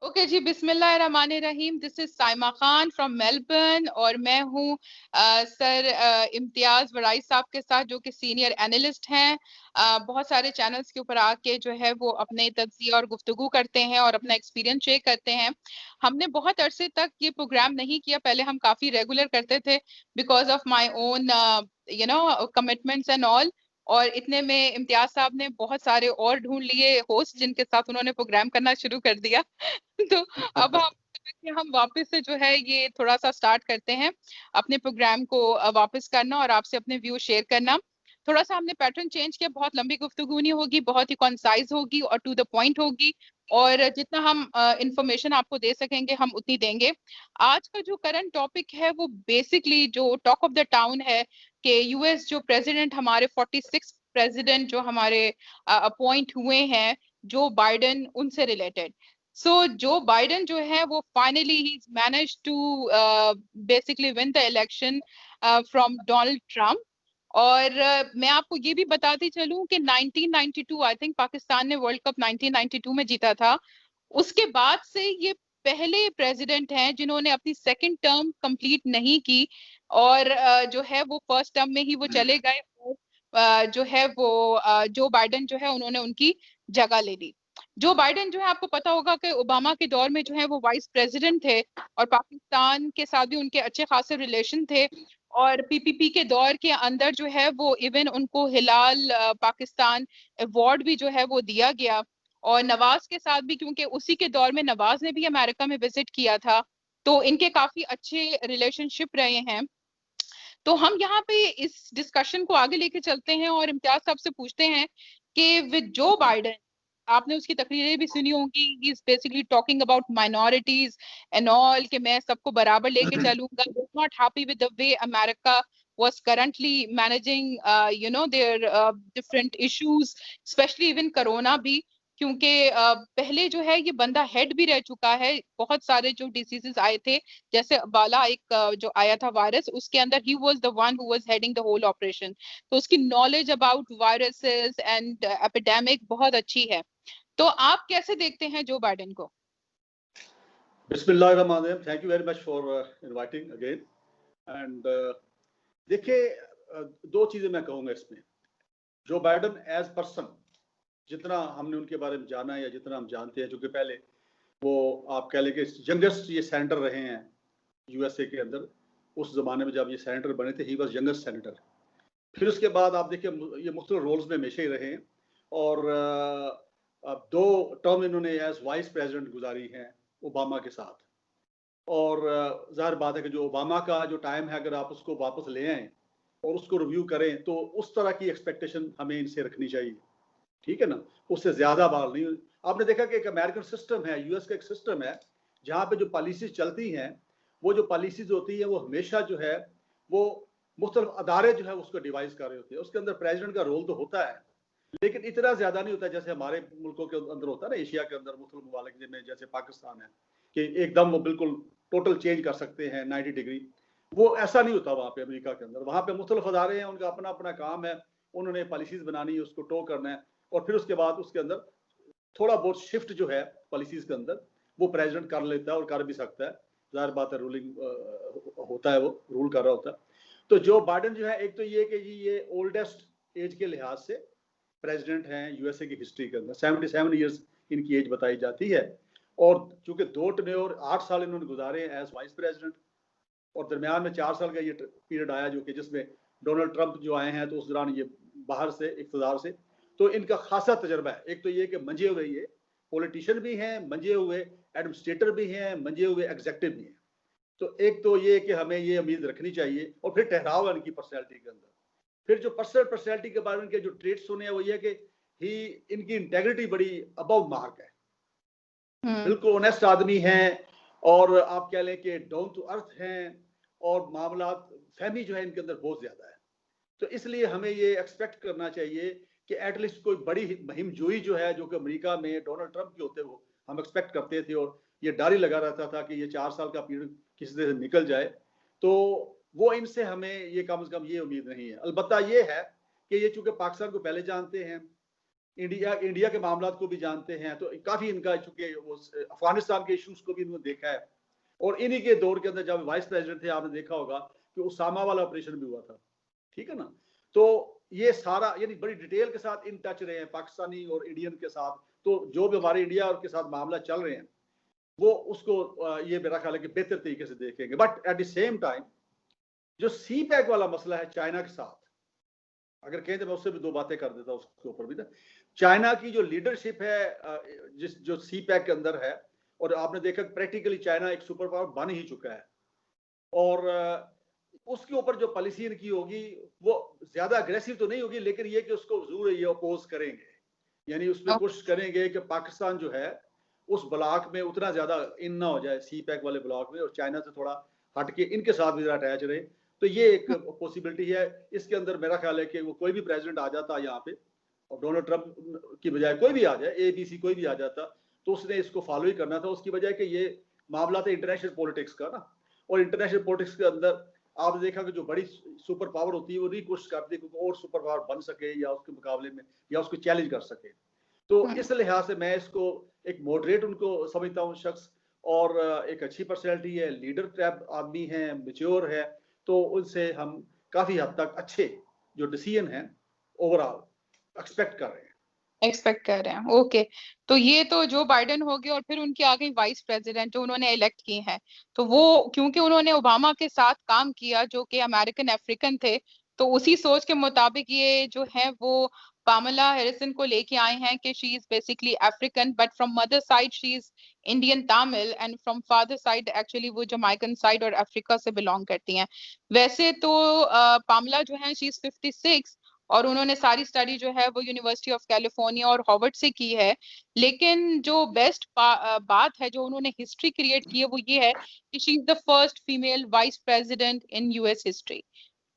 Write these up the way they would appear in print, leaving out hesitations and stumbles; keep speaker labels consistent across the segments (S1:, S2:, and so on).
S1: Okay जी, बिस्मिल्लाहिर्रहमानिर्रहीम। This is Saima Khan from Melbourne और मैं हूँ सर इम्तियाज वराई साहब के साथ, जो कि सीनियर एनालिस्ट हैं। बहुत सारे चैनल्स के ऊपर आके जो है वो अपने तज्जिया और गुफ्तगू करते हैं और अपना एक्सपीरियंस शेयर करते हैं। हमने बहुत अरसे तक ये प्रोग्राम नहीं किया, पहले हम काफी रेगुलर करते थे because of my own commitments and all. और इतने में इम्तियाज साहब ने बहुत सारे और ढूंढ लिए होस्ट जिनके साथ उन्होंने प्रोग्राम करना शुरू कर दिया। तो अब हम वापस से जो है ये थोड़ा सा स्टार्ट करते हैं अपने प्रोग्राम को वापस करना और आपसे अपने व्यू शेयर करना। थोड़ा सा हमने पैटर्न चेंज किया, बहुत लंबी गुफ्तगू नहीं होगी, बहुत ही कॉन्साइज होगी और टू द पॉइंट होगी। और जितना हम इंफॉर्मेशन आपको दे सकेंगे हम उतनी देंगे। आज का जो करंट टॉपिक है वो बेसिकली जो टॉक ऑफ द टाउन है कि यूएस जो प्रेसिडेंट, हमारे 46 प्रेसिडेंट जो हमारे अपॉइंट हुए हैं, जो बाइडेन, उनसे रिलेटेड। जो बाइडेन जो है वो finally he manage to basically win the election from Donald Trump. और मैं आपको ये भी बताती चलूं कि 1992 आई थिंक पाकिस्तान ने वर्ल्ड कप 1992 में जीता था। उसके बाद से ये पहले प्रेसिडेंट हैं जिन्होंने अपनी सेकंड टर्म कंप्लीट नहीं की और जो है वो फर्स्ट टर्म में ही वो चले गए। और जो है वो जो बाइडेन जो है उन्होंने उनकी जगह ले ली। जो बाइडेन जो है, आपको पता होगा कि ओबामा के दौर में जो है वो वाइस प्रेसिडेंट थे और पाकिस्तान के साथ भी उनके अच्छे खासे रिलेशन थे। और पीपीपी के दौर के अंदर जो है वो इवन उनको हिलाल पाकिस्तान अवार्ड भी जो है वो दिया गया। और नवाज के साथ भी, क्योंकि उसी के दौर में नवाज ने भी अमेरिका में विजिट किया था, तो इनके काफी अच्छे रिलेशनशिप रहे हैं। तो हम यहाँ पे इस डिस्कशन को आगे लेके चलते हैं और इम्तियाज साहब से पूछते हैं कि विद जो बाइडेन, आपने उसकी तकरीरें भी सुनी होंगी, he is basically talking about minorities and all, कि मैं सबको बराबर लेके चलूंगा। He is not happy with the way America was currently managing their different issues, especially even corona भी। क्योंकि पहले जो है ये बंदा हेड भी रह चुका है, बहुत सारे जो डिसीजेस आए थे, जैसे वाला एक जो आया था वायरस, उसके अंदर ही was the one who was heading the whole operation. तो उसकी knowledge about viruses and epidemic बहुत अच्छी है। तो आप कैसे देखते हैं जो बाइडेन को?
S2: बिस्मिल्लाहिर्रहमानिर्रहीम, thank you very much for inviting again. And देखिए, दो चीजें मैं कहूंगा इसमें। जो बाइडेन एज पर्सन, जितना हमने उनके बारे में जाना या जितना हम जानते हैं, चूंकि पहले वो आप कह लें कि यंगेस्ट ये सेनेटर रहे हैं यूएसए के अंदर। उस जमाने में जब ये सेनेटर बने थे, ही वाज यंगेस्ट सेनेटर। फिर उसके बाद आप देखिए ये मुख्तलिफ रोल्स में हमेशा ही रहे हैं और अब 2 टर्म इन्होंने एज वाइस प्रेसिडेंट गुजारी हैं ओबामा के साथ। और ज़ाहिर बात है कि जो ओबामा का जो टाइम है, अगर आप उसको वापस ले आएँ और उसको रिव्यू करें तो उस तरह की एक्सपेक्टेशन हमें इनसे रखनी चाहिए, ठीक है ना? उससे ज़्यादा बाल नहीं। आपने देखा कि एक अमेरिकन सिस्टम है, यूएस का एक सिस्टम है, जहाँ पे जो पॉलिसीज चलती हैं, वो जो पॉलिसीज होती है वो हमेशा जो है वो मुख्तलिफ अदारे जो है उसको डिवाइस कर रहे होते हैं। उसके अंदर प्रेसिडेंट का रोल तो होता है, लेकिन इतना ज्यादा नहीं होता जैसे हमारे मुल्कों के अंदर होता है ना, एशिया के अंदर मुख्तलिफ ममालिक जिनमें जैसे पाकिस्तान है, कि एकदम वो बिल्कुल टोटल चेंज कर सकते हैं 90 डिग्री। वो ऐसा नहीं होता वहाँ पे अमेरिका के अंदर। वहाँ पे मुख्तलिफ अदारे हैं, उनका अपना अपना काम है, उन्होंने पॉलिसीज बनानी है, उसको टो करना है, और फिर उसके बाद उसके अंदर थोड़ा बहुत शिफ्ट जो है पॉलिसीज के अंदर वो प्रेसिडेंट कर लेता है और कर भी सकता है। जाहिर बात है, रूलिंग होता है, वो रूल कर रहा होता है। तो जो बाइडेन जो है, एक तो ये कि ये ओल्डेस्ट एज के लिहाज से प्रेसिडेंट हैं यूएसए की हिस्ट्री के अंदर। 77 ईयर्स इनकी एज बताई जाती है। और चूंकि 2 टर्म 8 साल इन्होंने गुजारे एज वाइस प्रेसिडेंट, और दरमियान में 4 साल का ये पीरियड आया जो कि जिसमें डोनाल्ड ट्रंप जो आए हैं, तो उस दौरान ये बाहर से इक़्तिदार से, तो इनका खासा तजर्बा है। एक तो ये कि मंजे हुए ये पॉलिटिशियन भी हैं, मंजे हुए एडमिनिस्ट्रेटर भी हैं, मंजे हुए एग्जीक्यूटिव भी हैं। तो एक तो ये कि हमें ये उम्मीद रखनी चाहिए, और फिर ठहराव है इनकी पर्सनैलिटी के अंदर। फिर जो पर्सनैलिटी के बारे में इनके जो ट्रेट्स सुने हैं वो ये कि ही इनकी इंटेग्रिटी बड़ी अबव मार्क है, बिल्कुल ऑनेस्ट आदमी हैं, और आप कह लें कि डाउन टू अर्थ हैं, और मामलात फहमी जो है इनके अंदर बहुत ज्यादा है। तो इसलिए हमें ये एक्सपेक्ट करना चाहिए कि एटलीस्ट कोई बड़ी मुहिम जोई जो है, जो कि अमेरिका में डोनाल्ड ट्रंप के होते वो हम एक्सपेक्ट करते थे, और ये डर ही लगा रहता था कि ये 4 साल का पीरियड किसी तरह से निकल जाए। तो वो इनसे हमें ये कम से कम ये उम्मीद नहीं है। अलबत्ता ये है कि ये चूंकि पाकिस्तान को पहले जानते हैं, इंडिया के मामलात को भी जानते हैं, तो काफी इनका चूंकि वो अफगानिस्तान के इश्यूज को भी इन्होंने देखा है। और इन्हीं के दौर के अंदर जब वाइस प्रेसिडेंट थे, आपने देखा होगा कि उसामा वाला ऑपरेशन भी हुआ था, ठीक है ना। तो ये सारा यानी बड़ी डिटेल के साथ इन टच रहे हैं पाकिस्तानी और इंडियन के साथ। तो जो भी हमारे इंडिया और के साथ मामला चल रहे हैं वो उसको ये मेरा ख्याल है कि बेहतर तरीके से देखेंगे। But at the same time जो सी पैक वाला मसला है चाइना के साथ, अगर कहें तो मैं उससे भी दो बातें कर देता हूँ उसके ऊपर भी ना। चाइना की जो लीडरशिप है जो सी पैक के अंदर है, और आपने देखा प्रैक्टिकली चाइना एक सुपर पावर बन ही चुका है, और उसके ऊपर जो पॉलिसी इनकी होगी वो ज्यादा अग्रेसिव तो नहीं होगी, लेकिन ये कि उसको जरूर ये अपोज करेंगे, यानी उसमें कोशिश करेंगे कि पाकिस्तान जो है उस ब्लॉक में उतना ज्यादा इन ना हो जाए, सी पैक वाले ब्लॉक में, और चाइना से थोड़ा हटके इनके साथ भी अटैच रहे। तो ये एक पॉसिबिलिटी है। इसके अंदर मेरा ख्याल है कि वो कोई भी प्रेसिडेंट आ जाता यहाँ पे, और डोनाल्ड ट्रंप की बजाय कोई भी आ जाए, एबीसी कोई भी आ जाता, तो उसने इसको फॉलो ही करना था, उसकी वजह कि ये मामला था इंटरनेशनल पॉलिटिक्स का ना। और इंटरनेशनल पॉलिटिक्स के अंदर आपने देखा कि जो बड़ी सुपर पावर होती है वो नहीं कोशिश करती कि और सुपर पावर बन सके या उसके मुकाबले में या उसको चैलेंज कर सके। तो इस लिहाज से मैं इसको एक मॉडरेट उनको समझता हूँ शख्स, और एक अच्छी पर्सनैलिटी है, लीडर टाइप आदमी है, मैच्योर है, तो उनसे हम काफी हद तक अच्छे जो डिसीजन है ओवरऑल एक्सपेक्ट कर रहे हैं।
S1: ओके। तो ये तो जो बाइडेन हो गए, और फिर उनकी आ गई वाइस प्रेसिडेंट जो उन्होंने इलेक्ट की हैं। तो वो क्योंकि उन्होंने ओबामा के साथ काम किया जो कि अमेरिकन अफ्रीकन थे, तो उसी सोच के मुताबिक ये जो है वो पामला हैरिसन को लेके आए हैं कि she is basically African, but from mother side she is Indian Tamil, and from father side actually वो जमाइकन साइड और अफ्रीका से बिलोंग करती हैं। वैसे तो पामला जो है शी इज 56, और उन्होंने सारी स्टडी जो है वो यूनिवर्सिटी ऑफ कैलिफोर्निया और हार्वर्ड से की है। लेकिन जो बेस्ट बात है जो उन्होंने हिस्ट्री क्रिएट की है वो ये है कि she is the first female vice president in US history.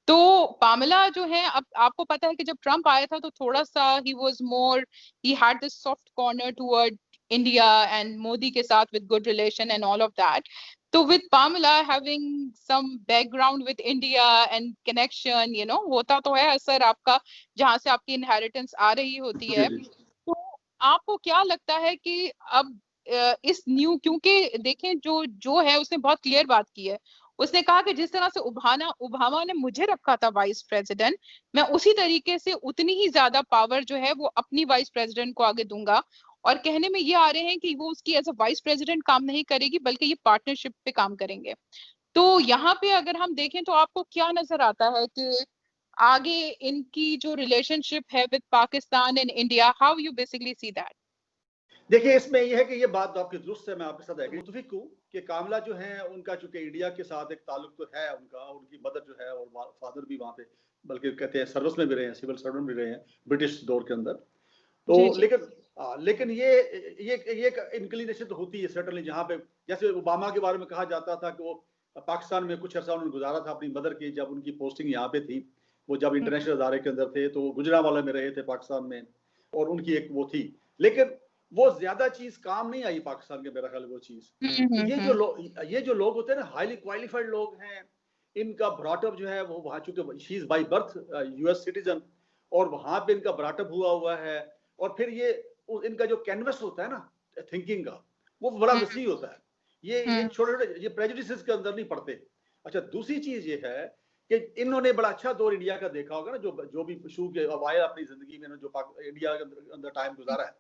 S1: तो पामला जो है, अब आपको पता है कि जब ट्रम्प आया था तो थोड़ा सा ही had this soft corner toward India and Modi के साथ with good relation and all of that. तो with Pamela having some background with India and connection, होता तो है असर आपका जहां से आपकी इनहेरिटेंस आ रही होती है। तो आपको क्या लगता है कि अब इस न्यू, क्योंकि देखें जो जो है उसने बहुत क्लियर बात की है। उसने कहा कि जिस तरह से ओबामा ने मुझे रखा था वाइस प्रेसिडेंट, मैं उसी तरीके से उतनी ही ज्यादा पावर जो है वो अपनी वाइस प्रेसिडेंट को आगे दूंगा। और कहने में ये आ रहे हैं कि वो उसकी एज अ वाइस प्रेसिडेंट काम नहीं करेगी बल्कि ये पार्टनरशिप पे काम करेंगे। तो यहाँ पे अगर हम देखें तो आपको क्या नजर आता है कि आगे इनकी जो रिलेशनशिप है with Pakistan and India, how you basically see that?
S2: देखिए, इसमें यह है कि ये बात आपकी दुरुस्त है, मैं आपके साथ एग्री मुतफिक हूँ कि कामला जो है उनका चूंकि इंडिया के साथ एक ताल्लुक तो है उनका, उनकी मदर जो है और फादर भी वहाँ पे बल्कि कहते हैं सर्विस में भी रहे हैं, सिविल सर्वेंट भी रहे हैं ब्रिटिश दौर के अंदर। तो
S1: जी जी।
S2: लेकिन ये इंक्लिनेशन तो होती है सर्टनली, जहाँ पे जैसे ओबामा के बारे में कहा जाता था कि वो पाकिस्तान में कुछ अर्सा उन्होंने गुजारा था अपनी मदर की, जब उनकी पोस्टिंग यहाँ पे थी, वो जब इंटरनेशनल अदारे के अंदर थे तो गुजरांवाला में रहे थे पाकिस्तान में, और उनकी एक वो थी, लेकिन वो ज्यादा चीज काम नहीं आई पाकिस्तान के, मेरा ख्याल वो चीज। तो ये जो लोग होते हैं ना, हाईली क्वालिफाइड लोग हैं, इनका ब्रॉटअप जो है वो वहां, चूंकि she is by birth US citizen, और वहां पे इनका ब्रॉटअप हुआ है, और फिर ये इनका जो कैनवस होता है ना थिंकिंग का, वो बड़ा वसी होता है। ये छोटे छोटे ये प्रेजुडिसेस के अंदर नहीं पड़ते। अच्छा, दूसरी चीज ये है कि इन्होंने बड़ा अच्छा दौर इंडिया का देखा होगा ना, जो भी शू के आया अपनी जिंदगी में, जो इंडिया के अंदर टाइम गुजारा है।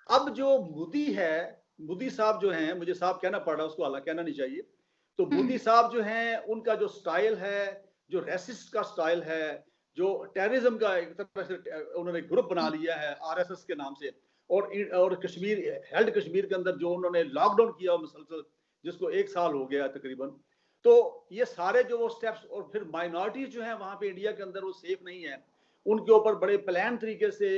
S2: अब जो मोदी साहब जो हैं, मुझे साहब कहना पड़ रहा है, उसको अलग कहना नहीं चाहिए। तो मोदी साहब जो हैं, उनका जो स्टाइल है, जो रेसिस्ट का स्टाइल है, जो टेररिज्म का एक तरह से उन्होंने ग्रुप बना लिया है आरएसएस के नाम से, और कश्मीर हेल्ड कश्मीर के अंदर जो उन्होंने लॉकडाउन किया मुसलसल, जिसको 1 साल हो गया तकरीबन। तो ये सारे जो वो स्टेप्स, और फिर माइनॉरिटीज जो है वहां पे इंडिया के अंदर वो सेफ नहीं है, उनके ऊपर बड़े प्लान तरीके से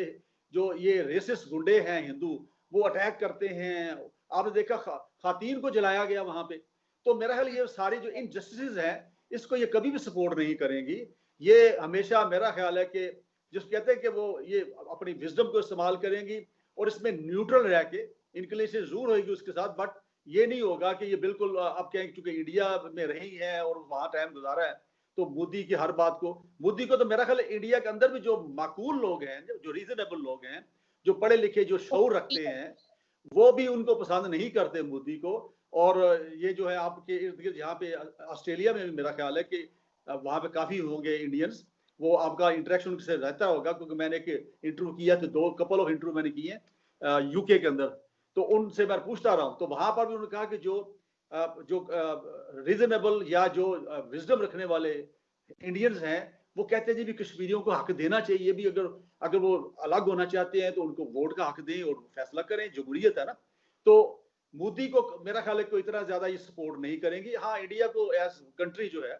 S2: जो ये रेसिस्ट गुंडे हैं हिंदू, वो अटैक करते हैं। आपने देखा खातीन को जलाया गया वहां पे। तो मेरा ख्याल ये सारी जो इनजस्टिस है, इसको ये कभी भी सपोर्ट नहीं करेंगी। ये हमेशा मेरा ख्याल है कि जिस कहते हैं कि वो ये अपनी विजडम को इस्तेमाल करेंगी, और इसमें न्यूट्रल रह के इंक्लिनेशन जरूर होगी उसके साथ, बट ये नहीं होगा कि ये बिल्कुल अब कहें चूंकि इंडिया में रही है और वहां टाइम गुजारा है, तो मोदी की हर बात को, मोदी को तो मेरा ख्याल इंडिया के अंदर भी जो माकूल लोग हैं, जो रीजनेबल लोग हैं, जो पढ़े लिखे, जो शऊर रखते हैं, वो भी उनको पसंद नहीं करते मोदी को। और ये जो है आपके इर्द गिर्द, यहाँ पे ऑस्ट्रेलिया में मेरा ख्याल है कि वहाँ पे काफी होंगे इंडियंस, वो आपका इंटरेक्शन उनसे रहता होगा, क्योंकि मैंने एक इंटरव्यू किया, तो 2 कपल ऑफ इंटरव्यू मैंने किए यूके के अंदर, तो उनसे मैं पूछता रहा हूँ, तो वहां पर भी उन्होंने कहा कि जो रीजनेबल या जो विजडम रखने वाले इंडियंस हैं, वो कहते हैं जी भी कश्मीरियों को हक देना चाहिए, भी अगर वो अलग होना चाहते हैं तो उनको वोट का हक दें और फैसला करें, जमहूरियत है ना। तो मोदी को मेरा ख्याल है कोई इतना ज्यादा ये सपोर्ट नहीं करेंगे। हाँ, इंडिया को एज कंट्री जो है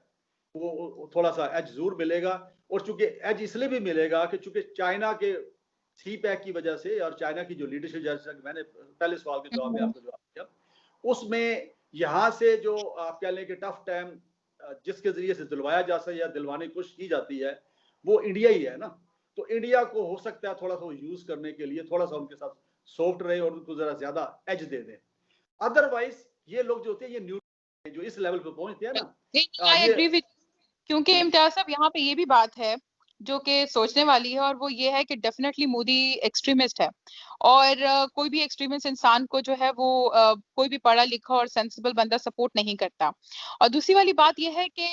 S2: वो थोड़ा सा एज जरूर मिलेगा, और चूंकि एज इसलिए भी मिलेगा कि चूंकि चाइना के सी पैक की वजह से और चाइना की जो लीडरशिप, जैसा कि मैंने पहले सवाल के जवाब में आपको जवाब दिया, उसमें यहाँ से जो आप कह लें कि टफ टाइम जिसके जरिए से दिलवाया जा सके या दिलवाने की कोशिश की जाती है, वो इंडिया ही है ना। तो इंडिया को हो सकता है थोड़ा सा यूज करने के लिए थोड़ा सा उनके साथ सॉफ्ट रहे और उनको जरा ज्यादा एज दे दें। अदरवाइज ये लोग जो होते हैं, ये न्यू जो इस लेवल पे पहुंचते हैं ना,
S1: आई एग्री विद, क्योंकि इम्तियाज साहब यहाँ पे ये भी बात है जो कि सोचने वाली है, और वो ये है कि डेफिनेटली मोदी एक्सट्रीमिस्ट है, और कोई भी एक्सट्रीमिस्ट इंसान को जो है वो कोई भी पढ़ा लिखा और सेंसिबल बंदा सपोर्ट नहीं करता। और दूसरी वाली बात ये है कि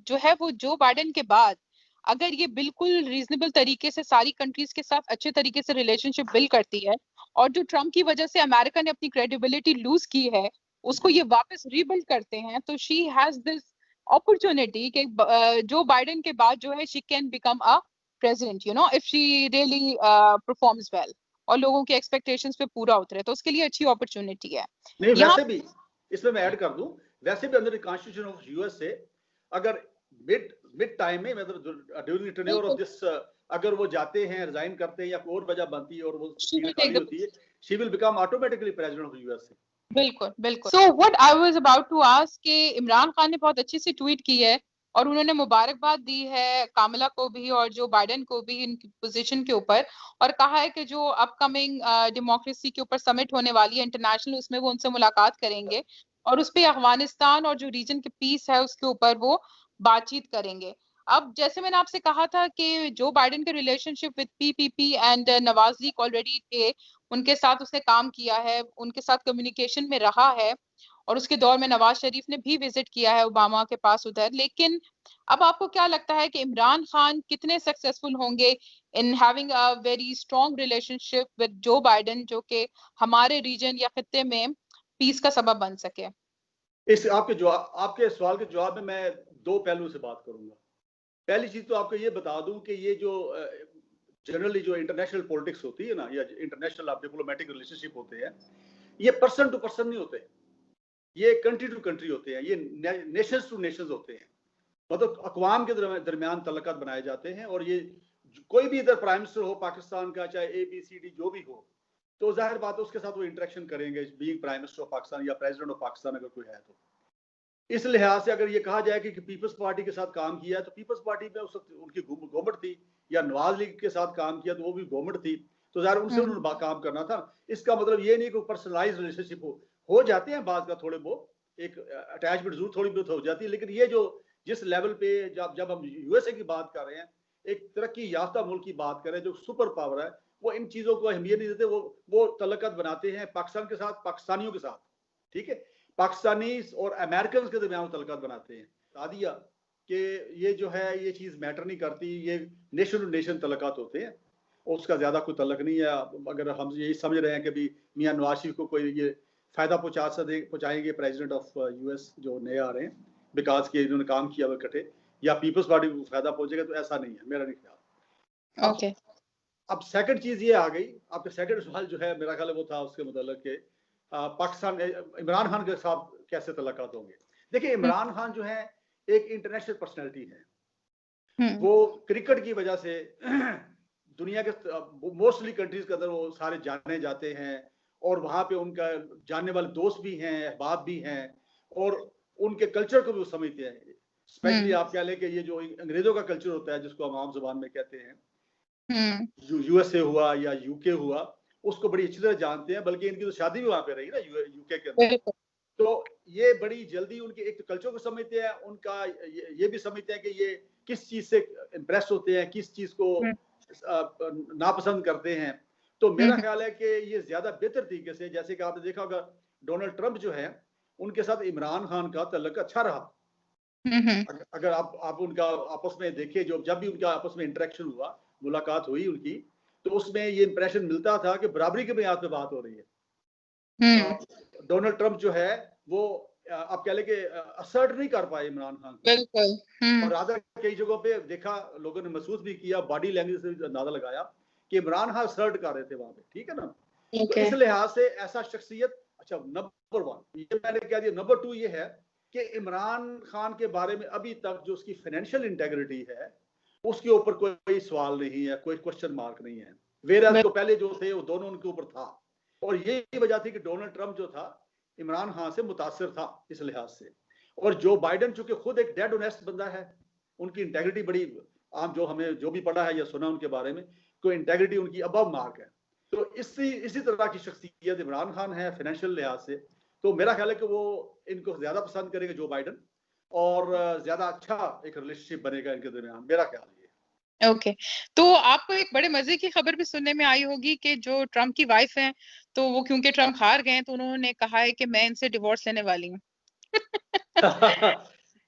S1: जो है वो जो बाइडेन के बाद अगर ये बिल्कुल रीजनेबल तरीके से सारी कंट्रीज के साथ अच्छे तरीके से रिलेशनशिप बिल्ड करती है, और जो ट्रम्प की वजह से अमेरिका ने अपनी क्रेडिबिलिटी लूज की है उसको ये वापस रीबिल्ड करते हैं, तो शी हैज दिस अपॉर्चुनिटी कि जो बाइडेन के बाद जो है she can become a president, you know, if she really performs well और लोगों के एक्सपेक्टेशंस पे पूरा उतरे, तो उसके लिए अच्छी अपॉर्चुनिटी है।
S2: नहीं, वैसे भी इसमें मैं ऐड कर दूं, वैसे भी अंदर कॉन्स्टिट्यूशन ऑफ यूएस से अगर मिड टाइम में, मतलब ड्यूरिंग टेन्योर ऑफ दिस, अगर वो जाते हैं, रिजाइन करते हैं या कोई और वजह बनती है और वो सीट खाली होती है, she will become automatically president of US.
S1: बिल्कुल बिल्कुल। So what I was about to ask कि इमरान खान ने बहुत अच्छी सी ट्वीट की है और उन्होंने मुबारकबाद दी है कामला को भी और जो बाइडेन को भी इनकी पोजीशन के ऊपर, और कहा है कि जो अपकमिंग डेमोक्रेसी के ऊपर समिट होने वाली है इंटरनेशनल, उसमें वो उनसे मुलाकात करेंगे और उस पे अफगानिस्तान और जो रीजन के पीस है उसके ऊपर वो बातचीत करेंगे। अब जैसे मैंने आपसे कहा था कि जो बाइडेन के relationship with PPP and Nawaz league already थे, उनके साथ उसने काम किया है, उनके साथ कम्युनिकेशन में रहा है, और उसके दौर में नवाज शरीफ ने भी विजिट किया है ओबामा के पास उधर। लेकिन अब आपको क्या लगता है कि इमरान खान कितने सक्सेसफुल होंगे in having a very strong relationship with Joe Biden, जो कि हमारे रीजन या खित्ते में पीस का सबब बन सके?
S2: इस आपके सवाल के जवाब में मैं 2 पहलू से बात करूंगा। पहली चीज तो आपको ये बता दूं कि ये जो जनरली जो इंटरनेशनल पॉलिटिक्स होती है ना, या इंटरनेशनल डिप्लोमेटिक रिलेशनशिप होते हैं, ये पर्सन टू पर्सन नहीं होते, ये कंट्री टू कंट्री होते हैं, ये नेशंस टू नेशंस होते हैं, मतलब अक़वाम के दरमियान तल्लुकात बनाए जाते हैं। और ये कोई भी इधर प्राइम मिनिस्टर हो पाकिस्तान का, चाहे ABCD जो भी हो, तो जाहिर बात है उसके साथ वो इंटरेक्शन करेंगे, being prime minister of Pakistan या प्रेसिडेंट ऑफ पाकिस्तान अगर कोई है तो। इस लिहाज से अगर ये कहा जाए कि पीपल्स पार्टी के साथ काम किया, तो पीपल्स पार्टी में उस वक्त उनकी गवर्नमेंट थी, या नवाज लीग के साथ काम किया तो वो भी गवर्नमेंट थी, तो ज़ाहिर उनसे उन्होंने काम करना था। इसका मतलब ये नहीं कि पर्सनलाइज रिलेशनशिप हो जाते हैं बात का, थोड़े बहुत एक अटैचमेंट जरूर थोड़ी बहुत हो जाती है, लेकिन ये जो जिस लेवल पे जब हम USA की बात कर रहे हैं, एक तरक्की याफ्ता मुल्क की बात कर रहे हैं जो सुपर पावर है, वो इन चीजों को अहमियत नहीं देते, वो तल्लुकात बनाते हैं पाकिस्तान के साथ, पाकिस्तानियों के साथ, ठीक है, पाकिस्तानी और अमेरिकन के दरमियान तल्लुकात बनाते हैं। बता दिया कि ये जो है ये चीज मैटर नहीं करती, ये नेशन टू नेशन तल्लुकात होते हैं, उसका ज्यादा कोई तल्लुक नहीं है। अगर हम यही समझ रहे हैं कि भी मियां नवाज शरीफ को कोई ये फायदा पहुंचाएंगे प्रेसिडेंट ऑफ US जो नए आ रहे हैं, बिकॉज के इन्होंने काम किया हुआ इकट्ठे, या पीपल्स पार्टी को फायदा पहुंचेगा, तो ऐसा नहीं है, मेरा नहीं ख्याल।
S1: ओके,
S2: अब सेकंड चीज ये आ गई, आपका सेकंड सवाल जो है मेरा ख्याल वो था उसके मतलब के पाकिस्तान इमरान खान के साथ कैसे तल्लुकात होंगे। देखिए, इमरान खान जो है एक इंटरनेशनल पर्सनैलिटी है, वो क्रिकेट की वजह से दुनिया के मोस्टली कंट्रीज के अंदर वो सारे जाने जाते हैं, और वहां पे उनका जानने वाले दोस्त भी हैं, अहबाब भी हैं, और उनके कल्चर को भी वो समझते हैं। स्पेशली आप कह लें कि ये जो अंग्रेजों का कल्चर होता है जिसको हम आम जुबान में कहते हैं, USA हुआ या UK हुआ, उसको बड़ी अच्छी तरह जानते हैं, बल्कि इनकी तो शादी भी वहां पे रही ना UK के अंदर। तो ये बड़ी जल्दी उनके एक कल्चर को समझते हैं, उनका ये भी समझते हैं कि ये किस चीज से इम्प्रेस होते हैं, किस चीज को नापसंद करते हैं। तो मेरा ख्याल है कि ये ज्यादा बेहतर तरीके से, जैसे कि आपने देखा होगा डोनाल्ड ट्रंप जो है उनके साथ इमरान खान का तल्लुक अच्छा रहा। अगर आप उनका आपस में देखिए, जो जब भी उनका आपस में इंटरेक्शन हुआ, मुलाकात हुई उनकी, तो उसमें ये इंप्रेशन मिलता था कि बराबरी के बुनियाद पे बात हो रही है। डोनाल्ड ट्रंप जो है वो आप कह लें कि असर्ट नहीं कर पाए इमरान खान को,
S1: बिल्कुल।
S2: और राजा कई जगहों पे देखा, लोगों ने महसूस भी किया, बॉडी लैंग्वेज से भी अंदाजा लगाया कि इमरान खान असर्ट कर रहे थे वहां पे, ठीक है ना। तो इस लिहाज से ऐसा शख्सियत, अच्छा नंबर 1 ये मैंने कह दिया। नंबर 2 ये है कि इमरान खान के बारे में अभी तक जो उसकी फाइनेंशियल इंटेग्रिटी है उसके ऊपर कोई सवाल नहीं है, कोई क्वेश्चन मार्क नहीं है। वेराज तो पहले जो थे वो दोनों उनके ऊपर था, और यही वजह थी कि डोनाल्ड ट्रंप जो था इमरान खान से मुतासिर था इस लिहाज से। और जो बाइडन चूंकि खुद एक डेड ऑनेस्ट बंदा है, उनकी इंटेग्रिटी बड़ी आम, जो हमें जो भी पढ़ा है या सुना उनके बारे में, कोई इंटेग्रिटी उनकी अबव मार्क है। तो इसी तरह की शख्सियत इमरान खान है फाइनेंशियल लिहाज से। तो मेरा ख्याल है कि वो इनको ज्यादा पसंद करेंगे जो बाइडन, और ज्यादा अच्छा एक रिलेशनशिप बनेगा इनके दरमियान, मेरा ख्याल है।
S1: ओके, तो आपको एक बड़े मजे की खबर भी सुनने में आई होगी कि जो ट्रम्प की वाइफ हैं, तो वो क्योंकि ट्रम्प हार गए तो उन्होंने कहा है कि मैं इनसे डिवोर्स लेने वाली हूँ।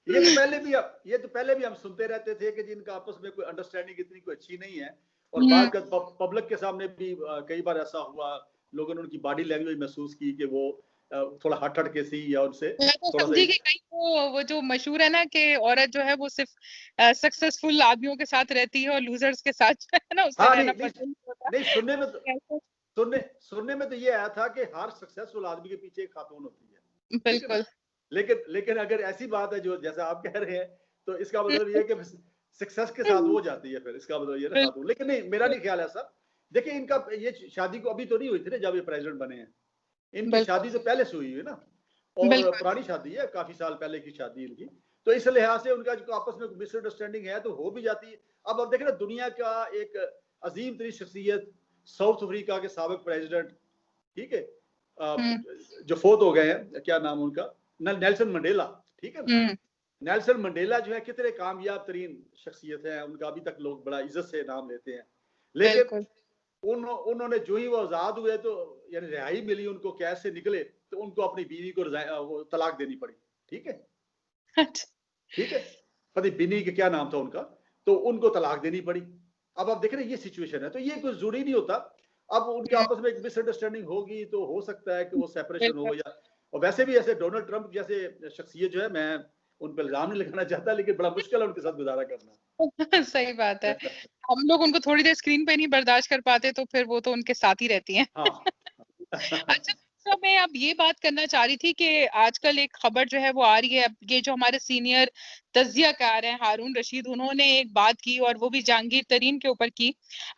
S2: ये तो पहले भी हम सुनते रहते थे कि जिनका आपस में कोई अंडरस्टैंडिंग इतनी कोई अच्छी नहीं है, और बाद पब्लिक के सामने भी कई बार ऐसा हुआ, लोगों ने उनकी बॉडी लैंग्वेज महसूस की कि वो थोड़ा हट के सी, या उनसे
S1: तो
S2: थोड़ा
S1: समझी कि कहीं वो जो मशहूर है ना कि औरत जो है वो सिर्फ सक्सेसफुल आदमियों के साथ रहती है और लूजर्स के साथ जो है ना उससे रहना पसंद होता है।
S2: नहीं, सुनने में तो ये आया था कि हर सक्सेसफुल आदमी के पीछे एक खातून होती है,
S1: बिल्कुल।
S2: लेकिन अगर ऐसी बात है जो जैसा आप कह रहे हैं, तो इसका मतलब ये है कि सक्सेस के साथ वो जाती है, फिर इसका मतलब ये ना खातून। लेकिन नहीं, मेरा नहीं ख्याल ऐसा। देखिए, इनका ये शादी को अभी तो नहीं हुई थी ना जब ये प्रेसिडेंट बने हैं, इनकी शादी तो पहले से हुई है ना, और पुरानी शादी है, काफी साल पहले की शादी इनकी। तो इस लिहाज से उनका जो आपस में मिसअंडरस्टैंडिंग है तो हो भी जाती है। अब देखें ना, दुनिया का एक अजीम तरीन शख्सियत, साउथ अफ्रीका के साबिक प्रेसिडेंट, ठीक है, जो फोत हो गए हैं, क्या नाम उनका, नेल्सन मंडेला, ठीक है ना। नेल्सन मंडेला जो है कितने कामयाब तरीन शख्सियत है, उनका अभी तक लोग बड़ा इज्जत से नाम लेते हैं। लेकिन उन्होंने जो ही वो आजाद हुए, तो यानी रिहाई मिली उनको, कैद से निकले, तो उनको अपनी बीवी को वो तलाक देनी पड़ी, ठीक है, ठीक है, पति बिनी के क्या नाम था उनका, तो उनको तलाक देनी पड़ी। अब आप देख रहे हैं ये सिचुएशन है, तो ये कुछ जरूरी नहीं होता। अब उनके आपस में एक मिसअंडरस्टैंडिंग होगी तो हो सकता है कि वो सेपरेशन हो, या और वैसे भी ऐसे डोनाल्ड ट्रंप जैसे शख्सियत जो है, मैं उन पर इल्जाम नहीं लगाना चाहता, लेकिन बड़ा मुश्किल है उनके साथ गुजारा करना।
S1: सही बात है। हम लोग उनको थोड़ी देर स्क्रीन पे नहीं बर्दाश्त कर पाते, तो फिर वो तो उनके साथ ही रहती हैं। अच्छा, तो मैं अब ये बात करना चाह रही थी कि आजकल एक खबर जो है वो आ रही है, अब ये जो हमारे सीनियर तज्जियाकार हैं हारून रशीद, उन्होंने एक बात की और वो भी जहांगीर तरीन के ऊपर की,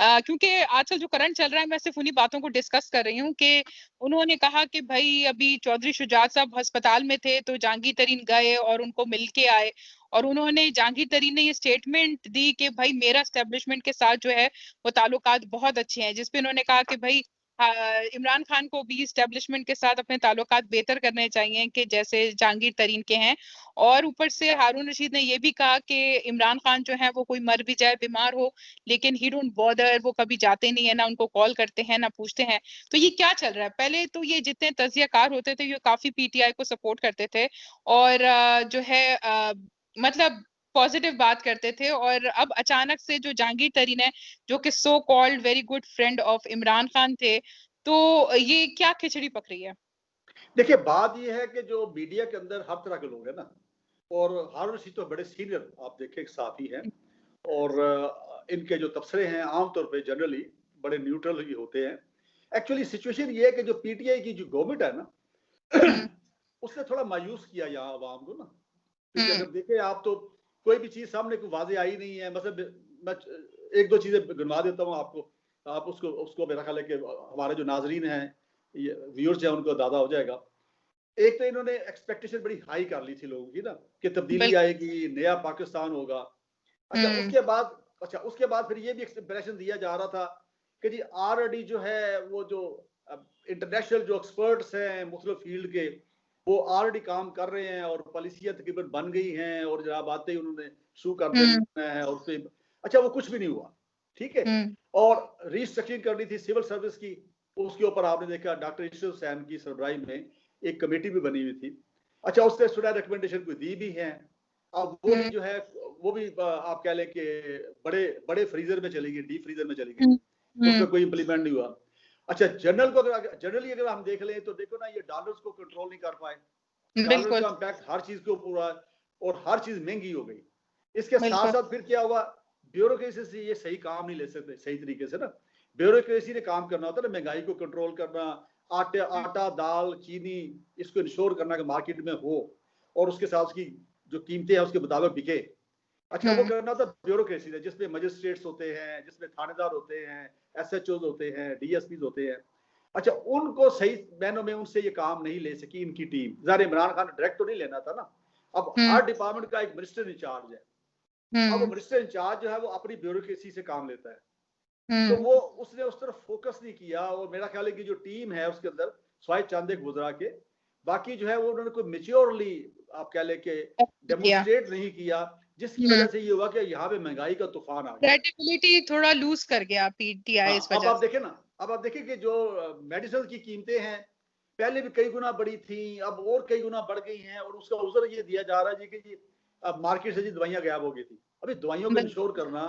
S1: क्योंकि आजकल जो करंट चल रहा है मैं सिर्फ उन्हीं बातों को डिस्कस कर रही हूँ कि उन्होंने कहा कि भाई अभी चौधरी शुजात साहब अस्पताल में थे तो जहांगीर तरीन गए और उनको मिल के आए, और उन्होंने जहांगीर तरीन ने ये स्टेटमेंट दी कि भाई मेरा एस्टेब्लिशमेंट के साथ जो है वो ताल्लुकात बहुत अच्छे हैं, जिसपे उन्होंने कहा कि भाई इमरान खान को भी एस्टेब्लिशमेंट के साथ अपने ताल्लुकात बेहतर करने चाहिए कि जैसे जहांगीर तरीन के हैं। और ऊपर से हारून रशीद ने ये भी कहा कि इमरान खान जो है वो कोई मर भी जाए, बीमार हो, लेकिन ही डोंट बॉदर, वो कभी जाते नहीं है, ना उनको कॉल करते हैं ना पूछते हैं। तो ये क्या चल रहा है? पहले तो ये जितने तज्जियाकार होते थे ये काफी पीटीआई को सपोर्ट करते थे और जो है मतलब पॉजिटिव बात करते थे, और अब अचानक से जो जहांगीर तरीन है जो कि so called very good friend of Imran Khan थे, तो ये क्या खिचड़ी पक रही है?
S2: देखिए, बात ये है कि जो मीडिया के अंदर हर तरह के लोग हैं ना, और हारून रशीद तो बड़े सीनियर आप देखें साथी हैं, और इनके जो तबसरे हैं आमतौर पे जनरली बड़े न्यूट्रल ही होते हैं। एक्चुअली सिचुएशन ये है कि जो पीटीआई की जो गवर्नमेंट है ना, उसने थोड़ा मायूस किया यहाँ आवाम को ना, क्योंकि अगर देखें आप तो कोई भी चीज सामने को वाजे आई नहीं है। मतलब मैं एक दो चीजें गिनवा देता हूँ आपको, आप उसको उसको मेरा ख्याल है कि हमारे जो नाजरीन हैं, व्यूअर्स हैं, उनको दादा हो जाएगा। एक तो इन्होंने एक्सपेक्टेशन बड़ी हाई कर ली थी लोगों की ना, कि तब्दीली आएगी, नया पाकिस्तान होगा। उसके बाद फिर ये भी एक्सप्रेशन दिया जा रहा था कि जी ऑलरेडी जो है वो जो इंटरनेशनल जो एक्सपर्ट्स हैं मुख्तलिफ फील्ड के, वो ऑलरेडी काम कर रहे हैं और पॉलिसियां तकरीबन बन गई हैं, और जनाब आते ही उन्होंने शुरू कर देना है। और फिर अच्छा, वो कुछ भी नहीं हुआ। ठीक है। और रिस्ट्रक्चरिंग करनी थी सिविल सर्विस की, उसके ऊपर आपने देखा डॉक्टर इशरत हुसैन की सरबराही में एक कमेटी भी बनी हुई थी। अच्छा, उसने स्टूडेंट रिकमेंडेशन को दी भी है, अब वो भी जो है वो भी आप कह लें कि बड़े बड़े फ्रीजर में चली गई, डीप फ्रीजर में चली गई, उसमें कोई इंप्लीमेंट नहीं हुआ। अच्छा, जनरली अगर हम देख लें तो देखो ना, ये डॉलर्स को कंट्रोल नहीं कर पाए, डॉलर का इम्पैक्ट हर चीज के ऊपर हुआ और हर चीज महंगी हो गई। इसके साथ साथ फिर क्या हुआ, ब्यूरोक्रेसी से ये सही काम नहीं ले सकते सही तरीके से ना। ब्यूरोक्रेसी ने काम करना होता है ना, महंगाई को कंट्रोल करना, आटा दाल चीनी इसको इंश्योर करना कि मार्केट में हो और उसके साथ उसकी जो कीमतें हैं उसके मुताबिक बिके। अच्छा, वो करना था ब्यूरोक्रेसी है, जिसमें मजिस्ट्रेट्स होते हैं, जिसमें थानेदार होते हैं, SHOs होते हैं, DSPs होते हैं। अच्छा, उनको सही मैनों में उनसे ये काम नहीं ले सकी इनकी टीम। ज़ाहिर इमरान खान डायरेक्ट तो नहीं लेना था ना, अब हर डिपार्टमेंट का एक मिनिस्टर इंचार्ज है। अब वो मिनिस्टर इंचार्ज जो है वो अपनी ब्यूरोक्रेसी से काम लेता है, तो वो उसने उस तरफ फोकस नहीं किया। और मेरा ख्याल है कि जो टीम है उसके अंदर स्वाय चांदे गुजरा के बाकी जो है वो उन्होंने कोई मेच्योरली आप कह ले के डेमोन्स्ट्रेट नहीं किया, जिसकी वजह से ये हुआ कि यहाँ पे महंगाई का तूफान आ गया,
S1: क्रेडिबिलिटी थोड़ा लूज कर गया PTI इस वजह
S2: अब आप देखें ना, अब आप देखिए कि जो मेडिसिन की कीमतें हैं पहले भी कई गुना बढ़ी थी, अब और कई गुना बढ़ गई हैं, और उसका उज़र ये दिया जा रहा है जी कि जी अब मार्केट से जी दवाइयां गायब हो गई थी। अभी दवाइयों को इंश्योर करना,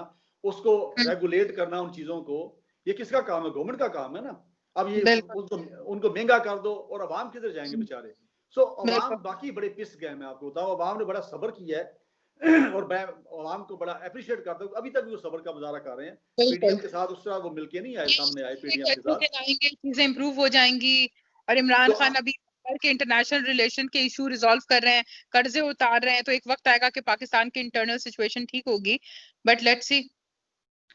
S2: उसको रेगुलेट करना, उन चीजों को, ये किसका काम है? गवर्नमेंट का काम है ना। अब ये उनको महंगा कर दो और अवाम किधर जाएंगे बेचारे। सो अवाम बाकी बड़े पिस गए, मैं आपको बताऊं, अवाम ने बड़ा सब्र किया है और मैं अवाम को बड़ा अप्रिशिएट करता हूँ, अभी तक भी वो सब्र का मुजाहरा कर रहे हैं। PDM के साथ उस तरह वो मिलके नहीं आए, सामने आए PDM के साथ,
S1: चीजें इंप्रूव हो जाएंगी। और इमरान खान अभी के इंटरनेशनल रिलेशन के इशू रिजॉल्व कर रहे हैं, कर्जे उतार रहे हैं, तो एक वक्त आएगा कि पाकिस्तान की इंटरनल सिचुएशन ठीक होगी, बट लेट्स सी।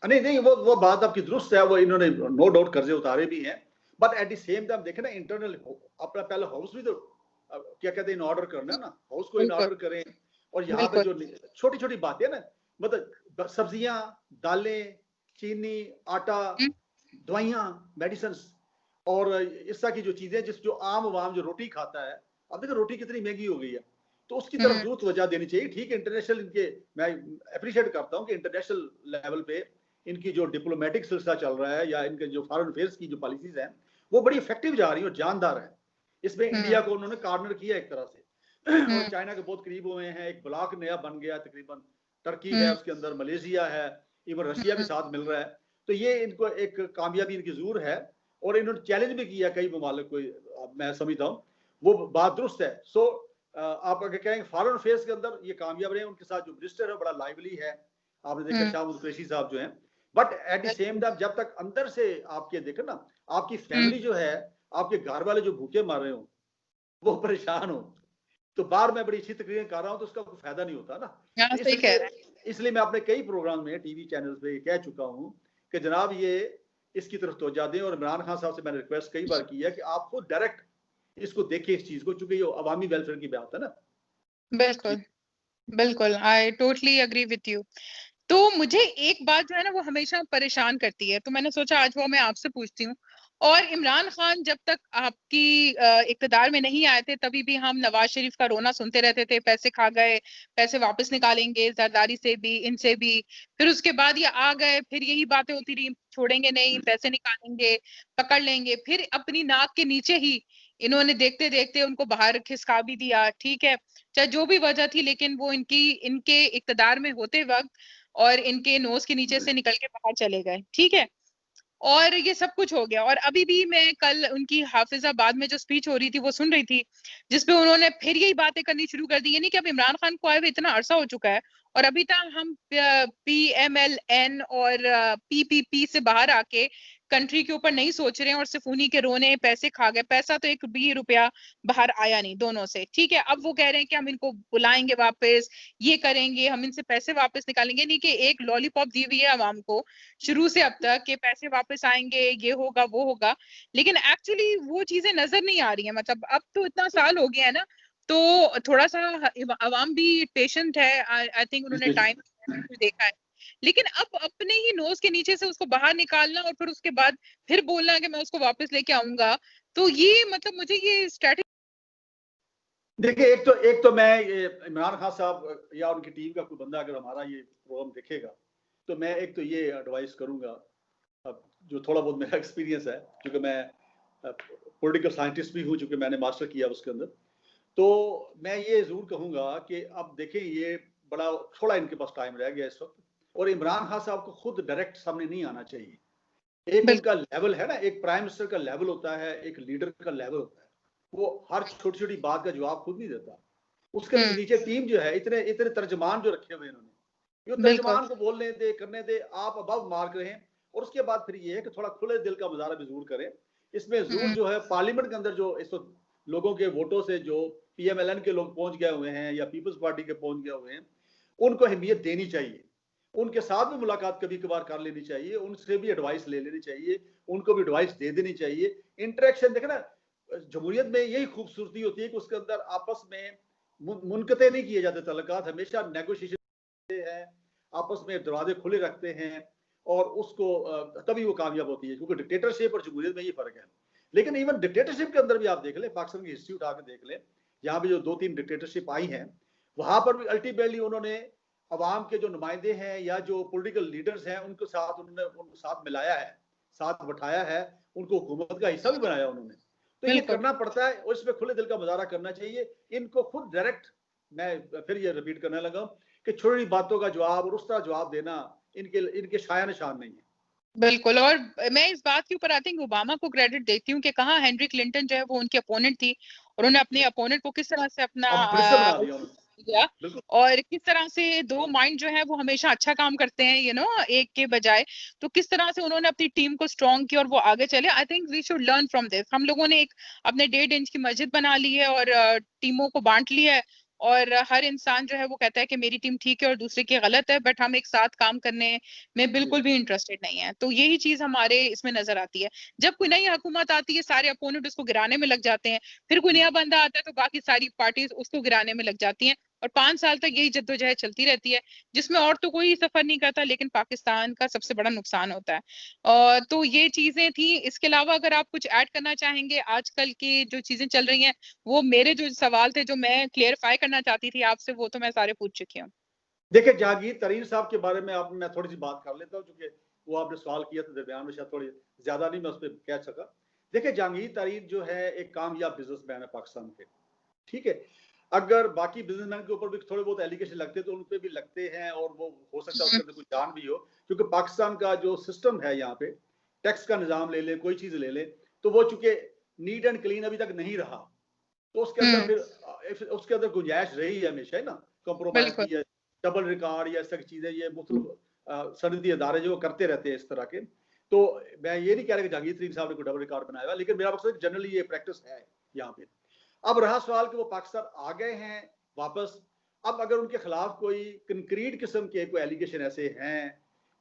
S2: नहीं, वो बात आपकी दुरुस्त है, वो इन्होंने नो डाउट कर्जे उतारे भी हैं, but at the same time देखें ना, इंटरनल अपना पहले हाउस भी तो क्या कहते हैं इन ऑर्डर करना ना, हाउस को इन ऑर्डर करें। और यहाँ पे जो छोटी छोटी बातें ना, मतलब सब्जियां, दालें, चीनी, आटा, दवाइयां, मेडिसिन और इस तरह की जो चीजें जो आम आवाम जो रोटी खाता है, अब देखो रोटी कितनी महंगी हो गई है, तो उसकी तरफ जरूर तवज्जो देनी चाहिए। ठीक है, इंटरनेशनल इनके मैं अप्रिशिएट करता हूँ कि इंटरनेशनल लेवल पे इनकी जो डिप्लोमेटिक सिलसिला चल रहा है या इनके जो फॉरेन अफेयर्स की जो पॉलिसीज हैं वो बड़ी इफेक्टिव जा रही है और जानदार है। इसमें इंडिया को उन्होंने कॉर्नर किया एक तरह से और चाइना के बहुत करीब हुए हैं, एक ब्लॉक नया बन गया तकरीबन, टर्की है उसके अंदर, मलेशिया है, इवन रशिया भी साथ मिल रहा है। तो ये इनको एक कामयाबी इनकी जरूर है और इन्होंने चैलेंज भी किया कई ममालिक को, मैं समझता हूँ वो बात दुरुस्त है। सो आप अगर कहेंगे फॉरेन अफेयर्स के अंदर ये कामयाब रहे, उनके साथ जो मिनिस्टर है बड़ा लाइवली है, आपने देखा शाहमूद कुरैशी साहब जो हैं, but at the same time जब तक अंदर से आपके देखें ना, आपकी फैमिली जो है, आपके घर वाले जो भूखे मर रहे हो, वो परेशान हो, तो बाहर मैं बड़ी अच्छी तकरीरें कर रहा हूँ तो उसका कोई फायदा नहीं होता ना। इसलिए मैं अपने कई प्रोग्राम में टीवी चैनल पे कह चुका हूँ कि जनाब ये इसकी तरफ तवज्जो दें। और इमरान खान साहब से मैंने रिक्वेस्ट कई बार की है कि आप खुद डायरेक्ट इसको देखें इस चीज को, चूंकि ये अवामी वेलफेयर की बात है ना।
S1: बिल्कुल बिल्कुल, I totally agree with you. तो मुझे एक बात जो है ना वो हमेशा परेशान करती है, तो मैंने सोचा आज वो मैं आपसे पूछती हूँ। और इमरान खान जब तक आपकी इक्तदार में नहीं आए थे तभी भी हम नवाज शरीफ का रोना सुनते रहते थे, पैसे खा गए, पैसे वापस निकालेंगे, जरदारी से भी, इनसे भी। फिर उसके बाद ये आ गए, फिर यही बातें होती रही, छोड़ेंगे नहीं, पैसे निकालेंगे, पकड़ लेंगे। फिर अपनी नाक के नीचे ही इन्होंने देखते देखते उनको बाहर खिसका भी दिया। ठीक है, चाहे जो भी वजह थी, लेकिन वो इनके इक्तदार में होते वक्त और इनके नोज के नीचे से निकल के बाहर चले गए। ठीक है, और ये सब कुछ हो गया। और अभी भी मैं कल उनकी हाफिजाबाद में जो स्पीच हो रही थी वो सुन रही थी, जिसपे उन्होंने फिर यही बातें करनी शुरू कर दी। यानी कि अब इमरान खान को आए हुए इतना अरसा हो चुका है और अभी तक हम PMLN और PPP से बाहर आके कंट्री के ऊपर नहीं सोच रहे हैं और सिर्फ उन्हीं के रोने, पैसे खा गए। पैसा तो एक भी रुपया बाहर आया नहीं दोनों से। ठीक है, अब वो कह रहे हैं कि हम इनको बुलाएंगे वापस, ये करेंगे, हम इनसे पैसे वापस निकालेंगे। नहीं कि एक लॉलीपॉप दी हुई है आवाम को शुरू से अब तक कि पैसे वापस आएंगे, ये होगा वो होगा, लेकिन एक्चुअली वो चीजें नजर नहीं आ रही है। मतलब अब तो इतना साल हो गया है ना, तो थोड़ा सा आवाम भी पेशेंट है। आई थिंक उन्होंने टाइम देखा है, लेकिन अब अपने ही नोज के नीचे से उसको बाहर निकालना और फिर उसके बाद फिर बोलना कि मैं उसको वापस लेके आऊंगा, तो ये मतलब मुझे ये स्ट्रेटेजी।
S2: देखिए, एक तो मैं इमरान खान साहब या उनकी टीम का कोई बंदा अगर हमारा ये प्रोग्राम देखेगा तो मैं एक तो ये एडवाइस करूंगा, अब जो थोड़ा बहुत मेरा एक्सपीरियंस है, क्योंकि मैं पॉलिटिकल साइंटिस्ट भी हूँ, चूंकि मैंने मास्टर किया उसके अंदर, तो मैं ये जरूर कहूंगा कि अब देखें ये बड़ा थोड़ा इनके पास टाइम रह गया इस वक्त, और इमरान खान साहब को खुद डायरेक्ट सामने नहीं आना चाहिए। एक उनका लेवल है ना, एक प्राइम मिनिस्टर का लेवल होता है, एक लीडर का लेवल होता है, वो हर छोटी छोटी बात का जवाब खुद नहीं देता। उसके नीचे टीम जो है, इतने इतने तर्जमान जो रखे हुए इन्होंने, ये तर्जमान को बोलने दे, करने दे, आप अबव मार्क रहे। और उसके बाद फिर ये है कि थोड़ा खुले दिल का मुजाहरा भी जरूर करें। इसमें जरूर जो है पार्लियामेंट के अंदर जो इस लोगों के वोटों से जो PMLN के लोग पहुंच गए हुए हैं या पीपल्स पार्टी के पहुंच गए हुए हैं, उनको अहमियत देनी चाहिए, उनके साथ भी मुलाकात कभी कभार कर लेनी चाहिए, उनसे भी एडवाइस ले लेनी चाहिए, उनको भी एडवाइस दे देनी चाहिए। इंटरेक्शन देखे ना, जमहूरियत में यही खूबसूरती होती है कि उसके अंदर आपस में मुनकते नहीं किए जाते तल्लुकात, हमेशा नेगोशिएशन है, आपस में दरवाजे खुले रखते हैं, और उसको तभी वो कामयाब होती है। क्योंकि डिक्टेटरशिप और जमहूरियत में ये फर्क है। लेकिन इवन डिक्टेटरशिप के अंदर भी आप देख लें, पाकिस्तान की हिस्ट्री उठा के देख लें, यहाँ पे जो 2-3 डिक्टेटरशिप आई हैं, वहां पर भी अल्टीमेटली उन्होंने अवाम के जो नुमाइंदे हैं या जो पॉलिटिकल लीडर्स हैं, उनके साथ उन्होंने उनको साथ मिलाया है, साथ बैठाया है, उनको हुकूमत का हिस्सा भी बनाया उन्होंने। तो ये करना पड़ता है, और इसमें खुले दिल का मुजाहरा करना चाहिए। इनको खुद डायरेक्ट, मैं फिर ये रिपीट करने लगा कि छोटी बातों का जवाब और उस तरह जवाब देना इनके शाया निशान नहीं है।
S1: बिल्कुल, और मैं इस बात के ऊपर आई थिंक ओबामा को क्रेडिट देती हूँ कि कहाँ हेनरी क्लिंटन जो है वो उनकी अपोनेंट थी, और उन्होंने अपने अपोनेंट को किस तरह से अपना
S2: बना दिया
S1: और किस तरह से दो माइंड जो है वो हमेशा अच्छा काम करते हैं, एक के बजाय। तो किस तरह से उन्होंने अपनी टीम को स्ट्रॉन्ग किया और वो आगे चले। I think we should learn from this. हम लोगों ने एक अपने 1.5 इंच की मस्जिद बना ली है और टीमों को बांट लिया है, और हर इंसान जो है वो कहता है कि मेरी टीम ठीक है और दूसरे की गलत है, बट हम एक साथ काम करने में बिल्कुल भी इंटरेस्टेड नहीं है। तो यही चीज हमारे इसमें नजर आती है। जब कोई नई हुकूमत आती है, सारे अपोनेंट उसको गिराने में लग जाते हैं, फिर कोई नया बंदा आता है तो बाकी सारी पार्टीज उसको गिराने में लग जाती हैं, और 5 साल तक यही जद्दोजहद चलती रहती है, जिसमें और तो कोई सफर नहीं करता, लेकिन पाकिस्तान का सबसे बड़ा नुकसान होता है। और तो ये चीजें थी। इसके अलावा अगर आप कुछ ऐड करना चाहेंगे, आजकल की जो चीजें चल रही हैं, वो मेरे जो सवाल थे जो मैं क्लियरिफाई करना चाहती थी आपसे, वो तो मैं सारे पूछ चुकी हूँ।
S2: देखिए, जहांगीर तरीन साहब के बारे में मैं थोड़ी सी बात कर लेता हूँ, क्योंकि वो आपने सवाल किया तो दरमियान में शायद थोड़ी ज्यादा नहीं मैं उस पर कह सका। देखिए, जहांगीर तरीन जो है एक कामयाब बिजनेसमैन है पाकिस्तान के, ठीक है। अगर बाकी बिजनेसमैन के ऊपर भी थोड़े बहुत एलिगेशन लगते तो उन पे भी लगते हैं, और वो हो सकता है उसके अंदर कोई जान भी हो, क्योंकि पाकिस्तान का जो सिस्टम है यहाँ पे, टैक्स का निजाम ले ले, कोई चीज ले ले, तो वो चूंकि नीट एंड क्लीन अभी तक नहीं रहा, तो उसके अंदर फिर उसके अंदर गुंजाइश रही है हमेशा, है ना, कंप्रोमाइज की है, डबल रिकॉर्ड या ऐसी चीजें, ये मुख्तलिफ सनदी अदारे जो करते रहते हैं इस तरह के। तो मैं ये नहीं कह रहा कि जहांगीर तरीन साहब ने कोई डबल रिकॉर्ड बनाया हुआ, लेकिन मेरा मकसद जनरली ये प्रैक्टिस है यहाँ पे। अब रहा सवाल कि वो पाकिस्तान आ गए हैं वापस, अब अगर उनके खिलाफ कोई कंक्रीट किस्म के कोई एलिगेशन ऐसे हैं,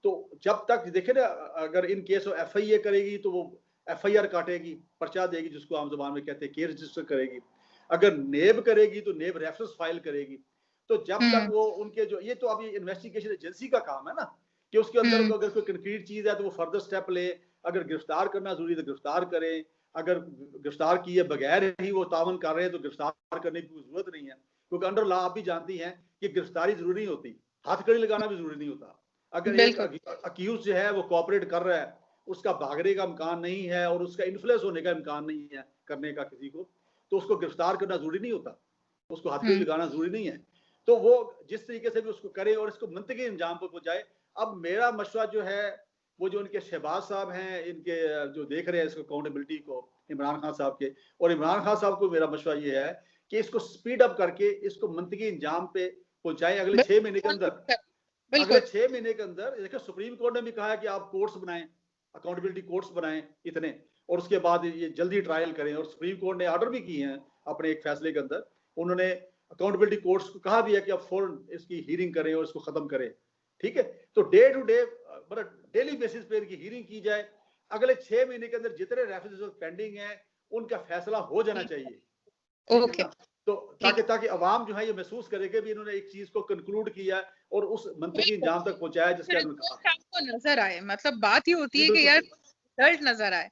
S2: तो जब तक देखे ना, अगर इन केस वो FIA करेगी तो वो FIR काटेगी, पर्चा देगी, जिसको आम जुबान में कहते हैं केस रजिस्टर करेगी। अगर नेब करेगी तो नेब रेफरेंस फाइल करेगी। तो जब तक वो उनके जो ये तो अभी इन्वेस्टिगेशन एजेंसी का काम है ना, कि उसके अंदर अगर कोई कंक्रीट चीज है तो वो फर्दर स्टेप ले, अगर गिरफ्तार करना जरूरी है तो गिरफ्तार करें, अगर गिरफ्तार किए बगैर ही वो तावन कर रहे हैं तो गिरफ्तार करने की जरूरत नहीं है, क्योंकि अंडर लॉ आप भी जानती हैं कि गिरफ्तारी जरूरी नहीं होती, हाथकड़ी लगाना भी जरूरी नहीं होता। अगर एक अक्यूज जो है वो कोऑपरेट कर रहा है, उसका भागने का इम्कान नहीं है और उसका इन्फ्लुएंस होने का इम्कान नहीं है करने का किसी को, तो उसको गिरफ्तार करना जरूरी नहीं होता, उसको हाथकड़ी लगाना जरूरी नहीं है। तो वो जिस तरीके से भी उसको करे और इसको मंतकी इंजाम पर पहुंचाए। अब मेरा मशवरा जो है, वो जो इनके शहबाज साहब हैं, इनके जो देख रहे हैं इसको अकाउंटेबिलिटी को, इमरान खान साहब के, और इमरान खान साहब को मेरा मशवरा ये है कि इसको स्पीड अप करके इसको मंतकी इंजाम पे पहुंचाए अगले 6 महीने के अंदर। अगले 6 महीने के अंदर देखिए, सुप्रीम कोर्ट ने भी कहा है कि आप कोर्ट्स बनाएं, अकाउंटेबिलिटी कोर्ट्स बनाएं इतने, और उसके बाद ये जल्दी ट्रायल करें। और सुप्रीम कोर्ट ने ऑर्डर भी किए हैं अपने एक फैसले के अंदर, उन्होंने अकाउंटेबिलिटी कोर्ट्स को कहा भी है कि आप फौरन इसकी हीयरिंग करें और इसको खत्म करें, ठीक है। तो डे टू डे मतलब डेली बेसिस पे इनकी हीयरिंग की जाए। अगले 6 महीने के अंदर जितने रेफरेंसेस पेंडिंग हैं उनका फैसला हो जाना चाहिए,
S1: ओके।
S2: तो ताकि अवाम जो है ये महसूस करे कि भी इन्होंने एक चीज को कंक्लूड किया और उस मंतकी इंजाम तक पहुंचाया जिसका
S1: आपको नजर आए। मतलब बात ये होती है कि यार रिजल्ट नजर आए,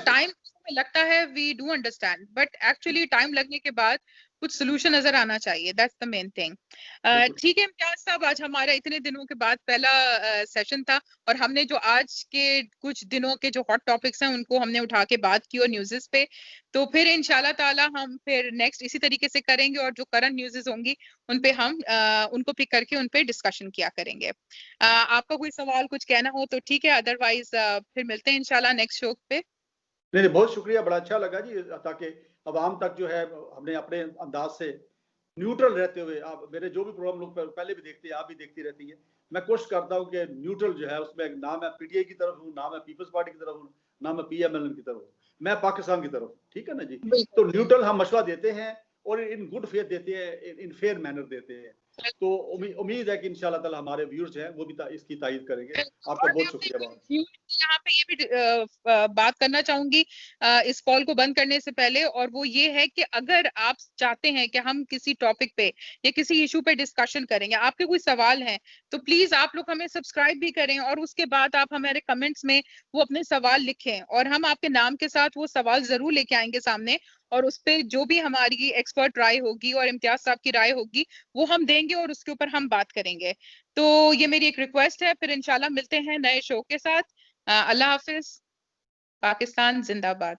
S1: टाइम हमें लगता है we do understand, but actually time लगने के बाद कुछ सोल्यूशन नजर आना चाहिए, दैट्स द मेन थिंग। ठीक है इम्तियाज साहब, आज हमारा इतने दिनों के बाद पहला सेशन था, और हमने जो आज के कुछ दिनों के जो हॉट टॉपिक्स हैं उनको हमने उठा के बात की और न्यूज़ेस पे, तो फिर इंशाल्लाह ताला हम फिर नेक्स्ट इसी तरीके से करेंगे, और जो करंट न्यूज़ेस होंगी उन पे हम उनको पिक करके उन पे डिस्कशन किया करेंगे। आपका कोई सवाल कुछ कहना हो तो ठीक है, अदरवाइज फिर मिलते हैं इंशाल्लाह नेक्स्ट शो पे।
S2: नहीं, बहुत शुक्रिया, बड़ा अच्छा लगा जी, ताकि अवाम तक जो है हमने अपने अंदाज से न्यूट्रल रहते हुए, आप मेरे जो भी प्रोग्राम लोग पहले भी देखते हैं, आप भी देखती रहती है, मैं कोशिश करता हूँ कि न्यूट्रल जो है उसमें ना मैं पीटीआई की तरफ हूँ, ना मैं पीपल्स पार्टी की तरफ हूँ, ना मैं पीएमएल की तरफ हूँ, मैं पाकिस्तान की तरफ हूँ, ठीक है ना जी। तो न्यूट्रल हम मशवरा देते हैं और इन गुड फेथ देते हैं, इन फेयर मैनर देते हैं। तो उम्मीद है कि इंशाल्लाह ताला हमारे व्यूअर्स हैं वो भी इसकी तायद करेंगे। आपका बहुत शुक्रिया।
S1: यहाँ पे ये भी बात करना चाहूंगी इस कॉल को बंद करने से पहले, और वो ये है कि अगर आप चाहते हैं कि हम किसी टॉपिक पे या किसी इशू पे डिस्कशन करेंगे, आपके कोई सवाल हैं, तो प्लीज आप लोग हमें सब्सक्राइब भी करें, और उसके बाद आप हमारे कमेंट्स में वो अपने सवाल लिखें, और हम आपके नाम के साथ वो सवाल जरूर लेके आएंगे सामने, और उस पे जो भी हमारी एक्सपर्ट राय होगी और इम्तियाज साहब की राय होगी वो हम देंगे, और उसके ऊपर हम बात करेंगे। तो ये मेरी एक रिक्वेस्ट है, फिर इंशाल्लाह मिलते हैं नए शो के साथ। अल्लाह हाफिज, पाकिस्तान जिंदाबाद।